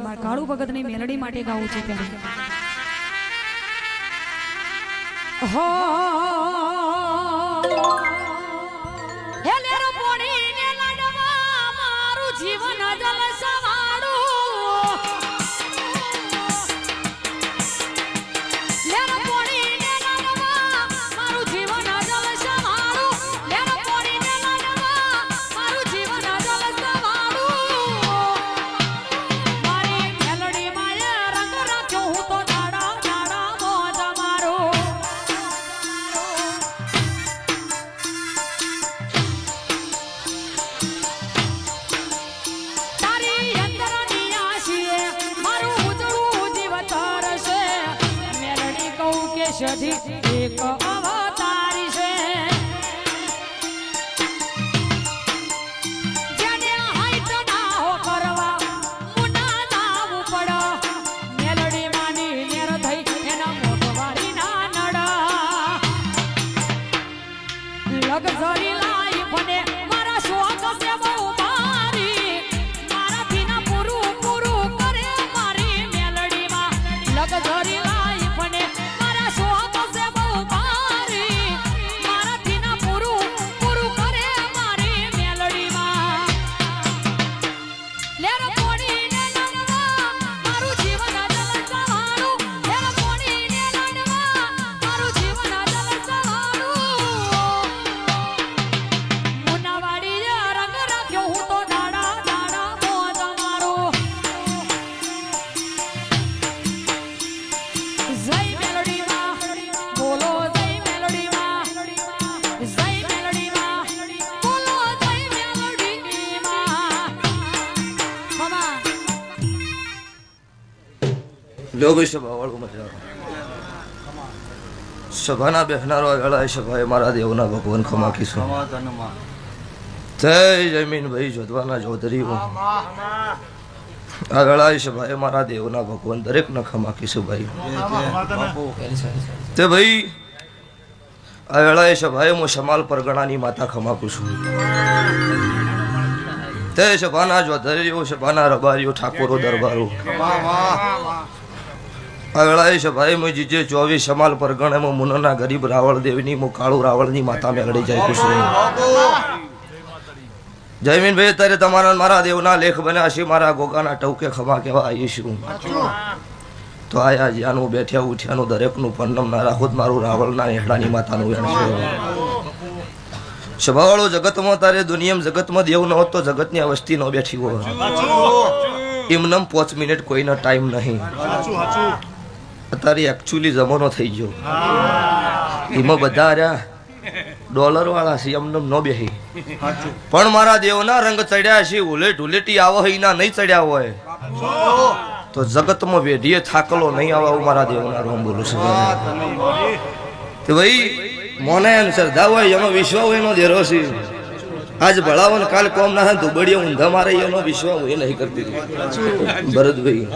નહીં, મારા કાળુ ભગતની મેલડી માટે ગાવું છે ત્યારે હો હે લેરો પોણીને લાડવા મારું જીવન જલ સવાડું લેરો પોણીને લાડવા મારું જીવન જલ સવાડું લેરો પોણીને લાડવા મારું જીવન જલ સવાડું મારી મેલડી માએ રંગ રાખ્યો હું તો દાડા દાડા મોજ મારો એક અવતારી છે જેને હાઈટ ના હો કરવા મુના નાવું પડ મેલડી માની નેર થઈ એના મોટવારી ના નડા લગઝરી લાઈફ ને મારા શોખ છે બહુ મારી મારાથી ના પૂરું પૂરું કરે મારી મેલડી માં લગઝરી લાઈફ ને મારા શોખ સભાના બેસનારો વેળા સભાએ મારા દેવના ભગવાન ખમા કીશું જય જમીનભાઈ જોધવાના ચૌધરી આ વેળા સભાએ મારા દેવના ભગવાન દરેકના ખમા કીશું ભાઈ તે ભાઈ આ વેળાએ સભાએ હું સમાલ પરગણાની માતા ખમા કુશું તે સભાના ચૌધરીઓ સભાના રબારીઓ ઠાકોરો દરબારો આ વેળાએ સભાએ હું જીજે 24 સમાલ પરગણામાં મુનના ગરીબ રાવળ દેવની હું કાળુ રાવળની માતા મેળડી જાય કુશું જયમીનભાઈ અત્યારે તમારા મારા દેવના લેખ બન્યા છે મારા ગોગાના ટવકે ખમા કેવા આવીશું તો આયા જ્યાંનું બેઠ્યા ઉઠ્યાનું દરેકનું પન્નમ ના રાખોદ મારું રાવળના હેડાની માતાનું વેણ છે સભાવાળો જગતમાં તારે દુનિયામાં જગતમાં દેવ ન હોત તો જગતની અવસ્થી ન બેઠી હોય એમનમ 5 મિનિટ કોઈનો ટાઈમ નહીં અત્યારે એકચ્યુઅલી જમાનો થઈ ગયો એમાં બધા રહ્યા ડોલર વાળા છે એમનમ ન બેહી પણ મારા દેવના રંગ ચડ્યા છે ઉલેટી આવો એના નહીં ચડ્યા હોય તો જગતમાં વેઢીએ થાકલો નહીં આવે મારા દેવના રોમ બોલું છું તો ભાઈ મોને શ્રદ્ધા હોય એનો વિશ્વાસ હોય એનો ધેરો છે આજ ભળાવન કાલ કોમ ના થાય દુબડીએ ઊંધા મારે એનો વિશ્વાસ હોય નહીં કરતી ભરતભાઈ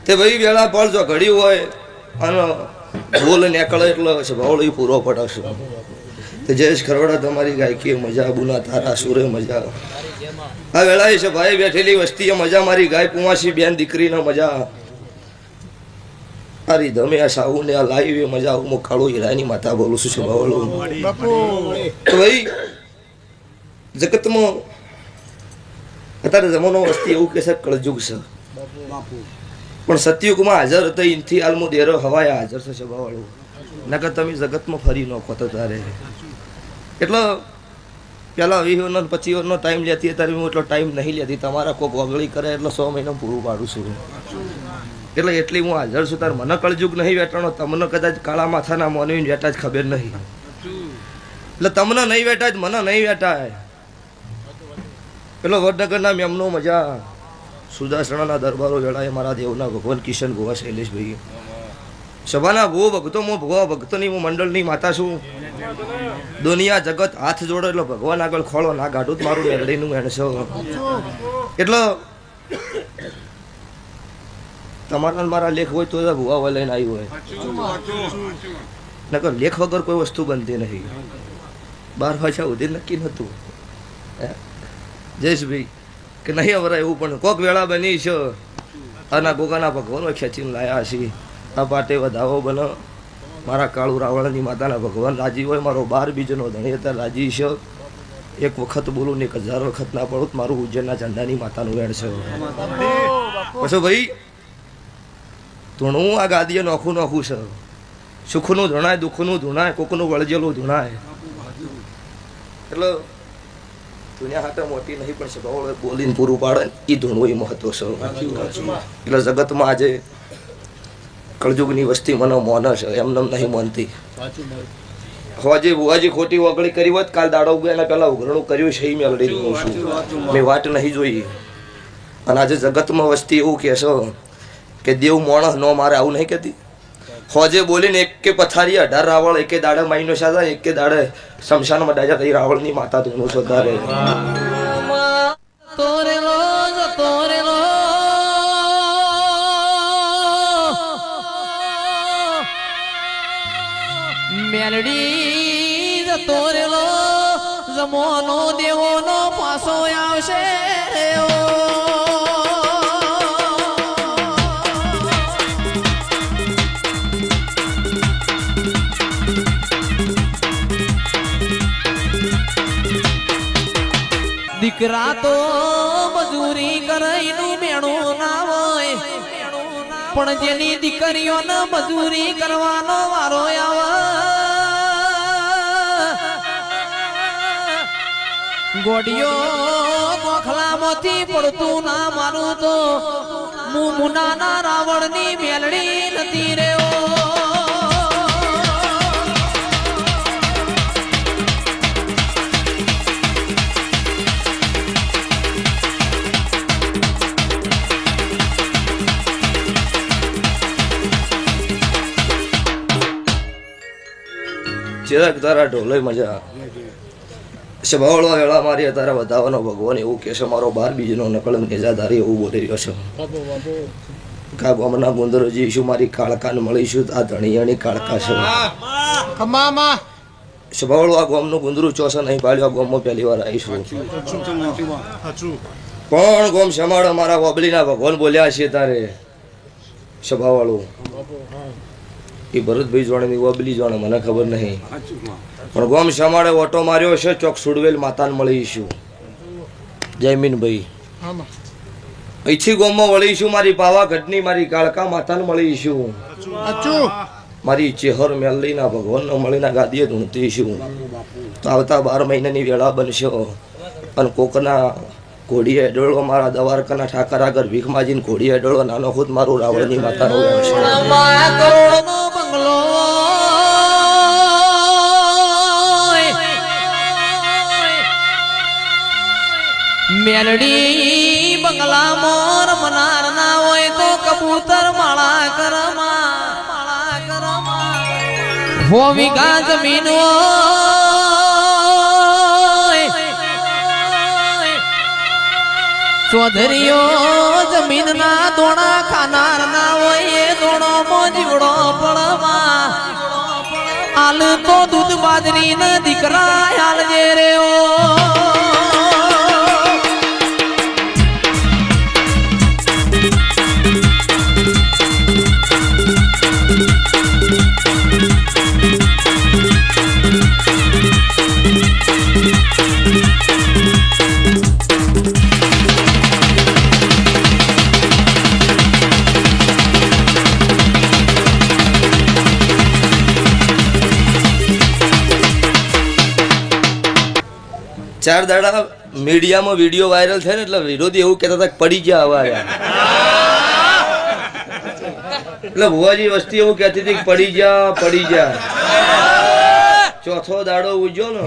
તે ભાઈ વેળા પણ જો ઘડી હોય અને બોલ નીકળે એટલે ભાવળો પૂરો પડાશે તે જયેશ ખરવડા તમારી ગાયકી મજા બુના તારા સુરે મજા આ વેળાએ છે ભાઈ બેઠેલી વસ્તીએ મજા મારી ગાય પુવાસી બેન દીકરીને મજા મારી ધમે આ સાહુ ને આ લાઈવ મજા હું કાળો હીરાની માતા બોલું છું ભાવળો તો ભાઈ જગતમાં અત્યારે જમાનો વસ્તી એવું કે છે કળજુગ છે પણ સતયુગમાં હાજર હતો એનથી હાલમાં દેરો હવાયા હાજર છે સભાવાળું નકર તમે જગતમાં ફરી ન ખોતો તારે એટલે પેલા 20 નો 25 નો ટાઈમ લેતી અત્યારે હું એટલો ટાઈમ નહીં લેતી તમારા કોક વગળી કરે એટલે 100 મહિના પૂરું પાડું છું એટલે એટલી હું હાજર છું તાર મને કળજુગ નહીં વેટાણો તમને કદાચ કાળા માથાના મોનવીને વેટા જ ખબર નહીં એટલે તમને નહીં વેટા જ મને નહીં વેટાય પેલો વડનગરના મેમનો મજા સુદાસણાના દરબારો વેળાએ મારા દેવના ભગવાન કિશન ગોવા શૈલેષભાઈ સભાના ભો ભક્તો હું ભગવા ભક્તોની હું મંડળની માતા છું દુનિયા જગત હાથ જોડો એટલે ભગવાન આગળ ખોળો ના ગાઢું મારું મેલડીનું મેણસો એટલે તમારા મારા લેખ હોય તો ભુવા લઈને આવ્યું હોય નકર લેખ વગર કોઈ વસ્તુ બનતી નહીં 12 વાગ્યા સુધી નક્કી નહોતું જયેશભાઈ કે નહીં અવરા એવું પણ કોક વેળા બની છે આના ગોગાના ભગવાનો ખેંચીને લાયા છે આ પાટે વધાવો બનો મારા કાળુ રાવણની માતાના ભગવાન રાજી હોય મારો 12 બીજનો ધણી હતા રાજી છે એક વખત બોલું ને 1000 વખત ના પડું મારું ઉજ્જૈનના ઝંડાની માતાનું વેણ છે પછી ભાઈ ધૂણું આ ગાદીએ નોખું નોખું છે સુખનું ધૂણાય દુઃખનું ધૂણાય કોકનું વળજેલું ધૂણાય એટલે દુનિયા હાથે મોટી નહીં પણ સ્વભાવ બોલીને પૂરું પાડે એ ધૂણવું એ મહત્વ છે એટલે જગતમાં આજે કળજુગની વસ્તી મને મોન છે એમને નહીં માનતી હોજે બુવાજી ખોટી વગડી કરી હોત કાલ દાડો ઉગ્યા એના પહેલા ઉઘરણું કર્યું છે એ મેં લડી રહ્યું છું મેં વાટ નહીં જોઈ અને આજે જગતમાં વસ્તી એવું કહેશો કે દેવ માણસ ન મારે આવું નહીં કહેતી હોજે બોલીને એક કે પથારી 18 રાવળ એકે દાડે માઈનો સાદા એકે દાડે શમશાનમાં ડાજા થઈ રાવળની માતા ધૂણું સુધારે મેલડી જતો રેલો જમોનો દેવોનો પાસો આવશે દીકરા તો મજૂરી કરાઈનું મેણું ના હોય પણ જેની દીકરીઓને મજૂરી કરવાનો વારો આવે ગોડિયો ગોખલામાંથી પડતું ના મારું તો મુનાના રાવણની મેલડી નથી રેવો ચિરાગ તારા ઢોલે મજા સ્વભાવળો વેળા મારી તારા વધાવાનો ભગવાન એવું કે છે મારો 12 બીજનો નકળ નેજાધારી એવું બોલી રહ્યો છે કા ગોમના ગુંદરજી શું મારી કાળકાને મળીશું આ ધણીયાની કાળકા છે સ્વભાવળો આ ગોમનું ગુંદરું ચોસા નહીં પાડ્યો આ ગોમમાં પહેલી વાર આવીશું પણ ગોમ સમાડો મારા વબલીના ભગવાન બોલ્યા છે તારે સ્વભાવવાળું એ ભરતભાઈ જોડે ની વબલી જોડે મને ખબર નહીં પણ ગોમ સમાડે ઓટો માર્યો છે ચોક સુડવેલ માતાને મળીશું જયમીનભાઈ અહીંથી ગોમમાં વળીશું મારી પાવાગઢની મારી કાળકા માતાને મળીશું મારી ચેહર મેલડીના ભગવાનનો મળીના ગાદીએ ધૂણતીશું તો આવતા 12 મહિનાની વેળા બનશે અને કોકના ઘોડીએ ડોળો મારા દવારકાના ઠાકર આગળ ભીખ માજીને ઘોડીએ ડોળો નાનો ખુદ મારું રાવણની માતાનો વેણ છે મેલડી બંગલા મોર મનાર ના હોય તો કબૂતર માળા કરમાં હો વિઘા જમીન ચૌધરીઓ જમીન ના દોણા ખાનાર ના હોય એ દોણો મોજીવડો પડમાં હાલ તો દૂધ બાજરી ના દીકરા હાલ જે રે ચાર દાડા મીડિયામાં વિડીયો વાયરલ થાય ને એટલે વિરોધી એવું કહેતા હતા પડી ગયા હવા એટલે ભુવાજી વસ્તી એવું કહેતી હતી કે પડી જા ચોથો દાડો ઉજ્યો ને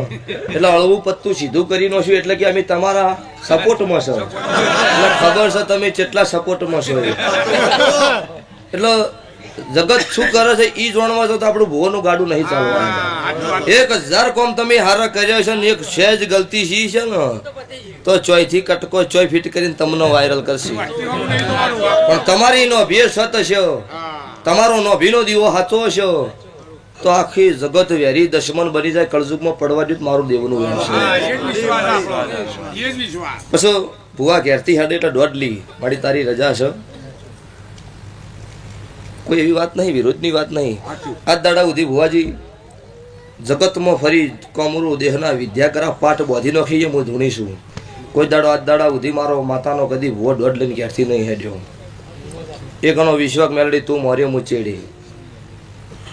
એટલે હળવું પત્તું સીધું કરી નો છું એટલે કે અમે તમારા સપોર્ટમાં છો એટલે ખબર છે તમે કેટલા સપોર્ટમાં છો એટલે જગત શું કરે છે ઈ જોણવા તો આપણું ભુવાનું ગાડું નહીં ચાલવાનું 1000 કોમ તમે હારા કર્યા છે ને એક સહેજ ગલતી સી છે ને તો ચોયથી કટકો ચોય ફીટ કરીને તમને વાયરલ કરશે પણ તમારી નો ભે સત છે તમારો નો ભીનો દીવો હાચો છે તો આખી જગત વેરી દશમન બની જાય કળજુગમાં પડવા દે મારું દેવનું વેણ છે પછી ભુવા ઘેરથી હાડે એટલે દોડલી મારી તારી રજા છે. કોઈ એવી વાત નહીં, વિરોધની વાત નહીં. આજ દાડા સુધી ભુવાજી જગતમાં ફરી કોમરું દેહના વિદ્યા કરા પાઠ બોધી નાખીએ હું ધૂણીશું. કોઈ દાડો આજ દાડા સુધી મારો માતાનો કદી ભુવો દોડ લઈને ક્યારથી નહીં હેડ્યો. એ ઘણો વિશ્વાસ મેળડી તું મોર્યો મુચેડી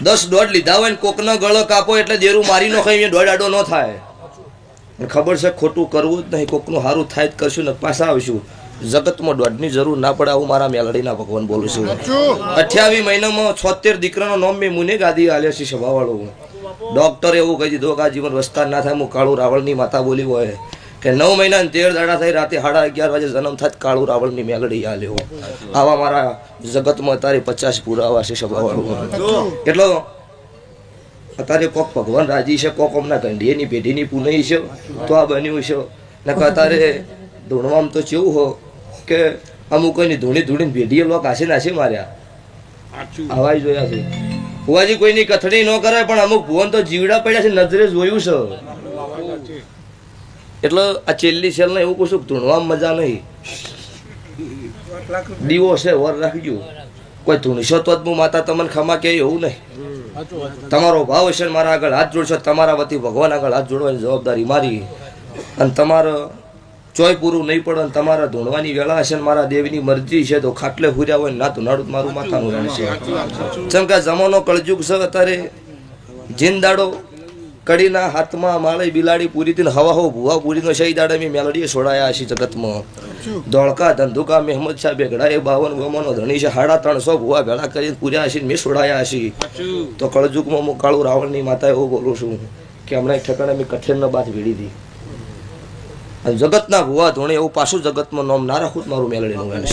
10 દોડ લીધા હોય ને કોકનો ગળો કાપો એટલે દેરું મારી નો ખાઈ દોડ આડો ન થાય. ખબર છે ખોટું કરવું જ નહીં, કોકનું સારું થાય જ કરશું ને પાછા આવશું. જગતમાં દોડની જરૂર ના પડે આવું મારા મેલડીના ભગવાન બોલું છું. 28 મહિનામાં 76 દીકરાનો નામ મેં મુને ગાદી આલ્યો છે સભાવાળો. ડોક્ટર એવું કહી દીધું કે આ જીવન વસ્તાર ના થાય. હું કાળુ રાવળની માતા બોલી હોય કે 9 મહિના 13 દાડા થઈ રાતે 11:30 વાગે જન્મ થાય કાળુ રાવળની મેલડી આલ્યો. આવા મારા જગતમાં તારે 50 પુરાવા છે સભાવાળો. એટલો અત્યારે કોક ભગવાન રાજી છે, કોક હમણાં કંઢીએની પેઢીની પુનઈ છે તો આ બન્યું છે. નકર અત્યારે ધૂણવામાં તો કેવું હો કે અમુક કોઈની ધૂણીને પેઢીએ લોક આશે નાશે માર્યા. આવા જોયા છે. ભુવાજી કોઈની કથડી ન કરે પણ અમુક ભુવન તો જીવડા પડ્યા છે, નજરે જોયું છે. એટલે આ છેલ્લી સેલ ને એવું કશું ધૂણવામાં મજા નહીં. દીવો છે વર રાખજો, કોઈ ધૂણશો તો જ હું માતા તમને ખમા કે એવું નહીં. તમારો ભાવ હશે મારા આગળ હાથ જોડશો, તમારા વતી ભગવાન આગળ હાથ જોડવાની જવાબદારી મારી. અને તમારો ચોય પૂરું નહીં પડે, તમારા ધૂણવાની વેળા હશે ને મારા દેવની મરજી છે તો ખાટલે હુર્યા હોય ના ધૂણાડું મારું માથાનું રહેશે. જેમ કે જમાનો કળજુગ છે અત્યારે. જીનદાડો કડીના હાથમાં માળે બિલાડી પૂરી થી હવા હો ભુવા પૂરીનો શહી દાડે મેં મેલડીએ છોડાયા હશે જગતમાં. ધોળકા ધંધુકા મેહમદ શાહ બેગડા એ 52 ગોમાનો ધણી છે. 350 ભુવા ભેળા કરીને પૂર્યા હશે મેં છોડાયા હશે. તો કળજુગમાં હું કાળુ રાવણની માતા એવું બોલું છું કે હમણાં એક ઠેકાણે મેં કઠેરનો બાદ ભીડી હતી. અને જગતના ભુવા ધોણે એવું પાછું જગતમાં નામ ના રાખું મારું મેલડીનું વેણ.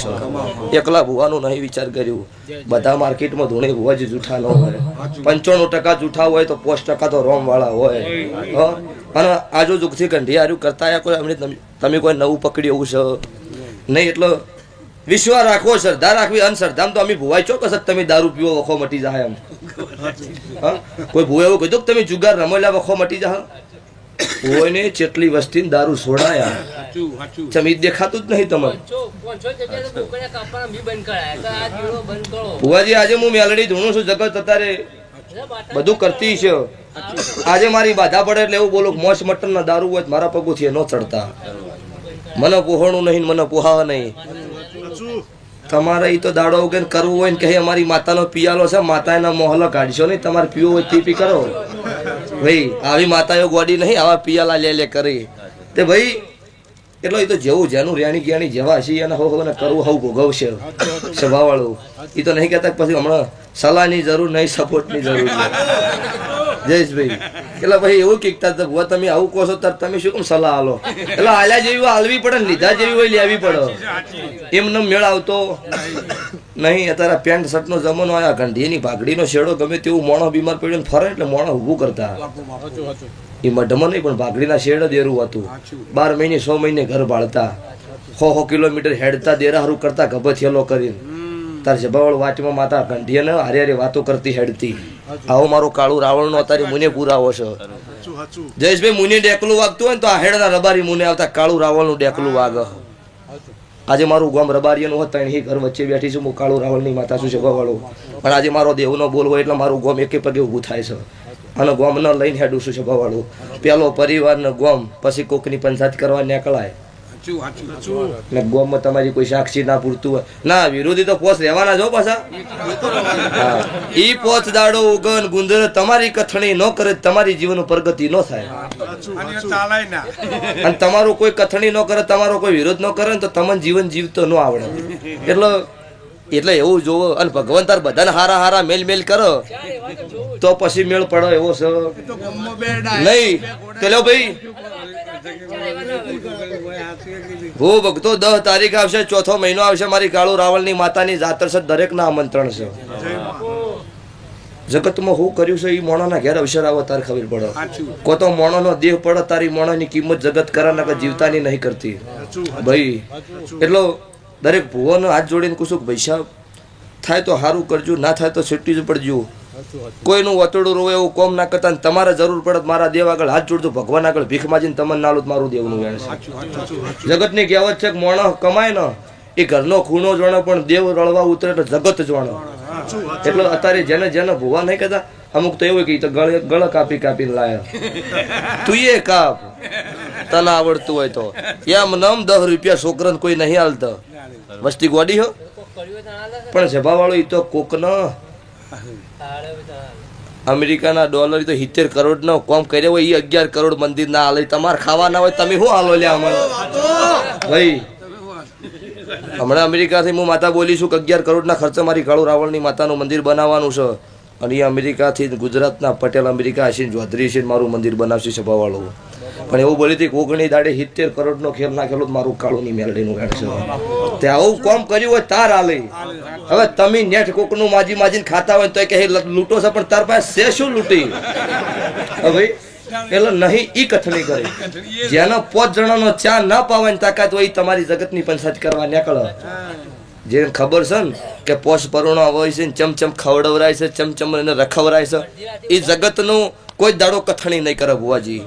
એકલા ભુવાનું નહીં વિચાર કર્યું. બધા માર્કેટમાં ધોણે ભુવાજી જૂઠા ન હોય. 95% જૂઠા હોય તો 5% તો રોમ વાળા હોય. અને આજો દુઃખથી કંઢી હાર્યું કરતા કોઈ અમને તમે કોઈ નવું પકડ્યું એવું છે નહીં. એટલે વિશ્વાસ રાખવો, શ્રદ્ધા રાખવી. અંધશ્રદ્ધામાં તો અમે ભુવાઈ ચોક્કસ તમે દારૂ પીવો વખો મટી જાય એમ. કોઈ ભુવા એવું કીધું કે તમે જુગાર રમેલા વખો મટી જાય. કોઈને જેટલી વસ્તી દારૂ છોડાયા ચમી દેખાતું જ નહીં તમને. ભુવાજી આજે હું મેલડી ધૂણું છું. જગત અત્યારે બધું કરતી છે. આજે મારી બાધા પડે એટલે એવું બોલું મોસ મટન ના દારૂ હોય મારા પગુથી ન ચડતા. મને પોહણું નહીં, મને પોહાવા નહીં. તમારે એ તો દાડો વગર કરવું હોય ને કે અમારી માતાનો પિયાલો છે, માતા એના મોહલો કાઢશો નહીં. તમારે પીવો હોય તે પી કરો ભાઈ. આવી માતાઓ ગોડી નહીં આવા પિયાલા લે કરી તે ભાઈ. એટલો એ તો જેવું જેનું રેણી જ્ઞાની જેવા છે એને હો ને કરવું હવું ભોગવશે સ્વભાવવાળું. એ તો નહીં કહેતા પછી હમણાં સલાહની જરૂર નહીં, સપોર્ટની જરૂર છે જયેશભાઈ. એટલે પછી એવું કીકતા ભુવા તમે આવું કહો છો ત્યારે તમે શું કેમ સલાહ આલો? એટલે આલ્યા જેવી હાલવી પડે ને લીધા જેવી હોય લેવી પડે. એમને મેળ આવતો નહીં. અત્યારે પેન્ટ શર્ટનો જમાનો આવ્યા. ગંધીની ભાગડીનો શેડો ગમે તેવું મોણો બીમાર પડ્યો ફરે એટલે મોણો ઊભું કરતા. એ મઢમાં નહીં પણ ભાગડીના શેડ જ એરું હતું. 12 મહિને 6 મહિને ઘર બાળતા. 100 કિલોમીટર હેડતા દેરાહારું કરતા ગભ થયેલો કરીને. તાર જબાવળ વાટમાં માતા ગંઢીએ ને હારે હારે વાતો કરતી હેડતી. આવો મારો કાળુ રાવણનો અત્યારે મુને પુરાવો છે. જયેશભાઈ મુને ડેકલું વાગતું હોય ને તો આ હેડના રબારી મુને આવતા કાળુ રાવણનું ડેકલું વાગ. આજે મારું ગામ રબારીનું હોત ત્રણ ઘર વચ્ચે બેઠી છું. હું કાળુ રાવણની માતા છું સભાવાળો. પણ આજે મારો દેવનો બોલ હોય એટલે મારું ગામ એકે પગે ઊભું થાય છે. અને ગામ ન લઈને હેડું છું સભાવાળું. પેલો પરિવારનો ગામ પછી કોકની પંચાયત કરવા નીકળાય ને ગામમાં તમારી કોઈ સાક્ષી ના પૂરતું હોય ના. વિરોધી તો પોસ રહેવાના જો પાછા. ઈ પોચ દાડો ઉગન ગુંદર તમારી કથણી ન કરે તમારી જીવન પ્રગતિ ન થાય. અને તમારું કોઈ કથણી ન કરે, તમારો કોઈ વિરોધ ન કરે ને તો તમને જીવન જીવતો ન આવડે. એટલે એવું જોવો. અને ભગવાન તાર બધાને હારા હારા મેલ કરો તો પછી મેળ પડો એવો છે નહીં. ચલો ભાઈ હું ભક્તો 10 તારીખ આવશે, 4થો મહિનો આવશે. મારી કાળુ રાવણની માતાની જાતર છે. દરેક ના આમંત્રણ છે. જગતમાં હું કર્યું છે એ મોણાના ઘેર અવસર આવો તારે ખબર પડે. કો તો મોણાનો દેહ પડે તારી મોણાની કિંમત જગત કરા જીવતાની નહીં કરતી ભાઈ. એટલો દરેક ભુવાનો હાથ જોડીને કુશું પૈસા થાય તો સારું કરજો, ના થાય તો છૂટી જ પડજો. કોઈનું વતોડું રોવે એવું કોમ ના કરતા, ને તમારે જરૂર પડે તો મારા દેવ આગળ હાથ જોડજો, ભગવાન આગળ ભીખ માજીને તમને નાલું મારું દેવનું વેણ છે. જગતની કહેવત છે કે મોણસ કમાય ને એ ઘરનો ખૂણો જોણે, પણ દેવ રળવા ઉતરે તો જગત જોણે. એટલે અત્યારે જેને જેને ભૂવા નહીં કહેતા, અમુક તો એવું કે તો ગળ કાપી કાપીને લાયા. તું એ કાપ તને આવડતું હોય તો. એમ નમ 10 રૂપિયા છોકરાને કોઈ નહીં હાલતા. વસ્તી ગોડી હો, પણ સભા વાળો એ તો કોક ન અમેરિકાના ડોલર તો 70 કરોડ નો કોમ કર્યો હોય, એ 11 કરોડ મંદિર ના હાલે. તમારે ખાવા ના હોય તમે શું હાલો લ્યા અમને ભાઈ. હમણાં અમેરિકાથી હું માતા બોલી છું કે 11 કરોડના ખર્ચે મારી કાળુ રાવણની માતાનું મંદિર બનાવવાનું છે. અને એ અમેરિકાથી ગુજરાતના પટેલ અમેરિકા હસીને ચૌધરી હસીને મારું મંદિર બનાવશે સભાવાળો. પણ એવું બોલી હતી કે ઓગણી દાડે 70 કરોડનો ખેલ નાખેલો મારું કાળુની મેલડીનું ગાડ છે. તે આવું કોમ કર્યું હોય તાર હાલે. હવે તમે નેટ કોકનું માજી માજીને ખાતા હોય તો કે લૂંટો છે, પણ તાર પાસે છે શું લૂંટી? હવે એટલે નહીં ઈ કથણી કરે. જેના 5 જણાનો ચા ના પાવાની તાકાત હોય તમારી જગતની પંચાયત કરવા નીકળે. જેને ખબર છે ને કે પોષ પરુણો હોય છે, ચમચમ ખવડવરાય છે, ચમચમ એને રખવરાય છે, એ જગતનું કોઈ દાડો કથણી નહીં કરે ભુવાજી.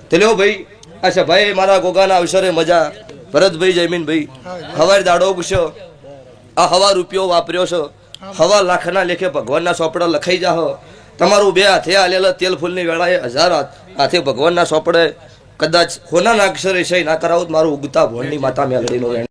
તે લ્યો ભાઈ, અચ્છા ભાઈ મારા ગોગાના અવસરે મજા. ભરતભાઈ જયમીનભાઈ હવારે દાડો ઉગશો, આ હવા રૂપિયો વાપર્યો છો, હવા લાખના લેખે ભગવાનના સોપડા લખાઈ જાહો. તમારું 2 હાથે આલેલા તેલ ફૂલની વેળાએ 1000 હાથે ભગવાનના સોપડે કદાચ હોનાના અક્ષરે સહી ના કરાવું મારું ઉગતા ભોળની માતા મેલડીનો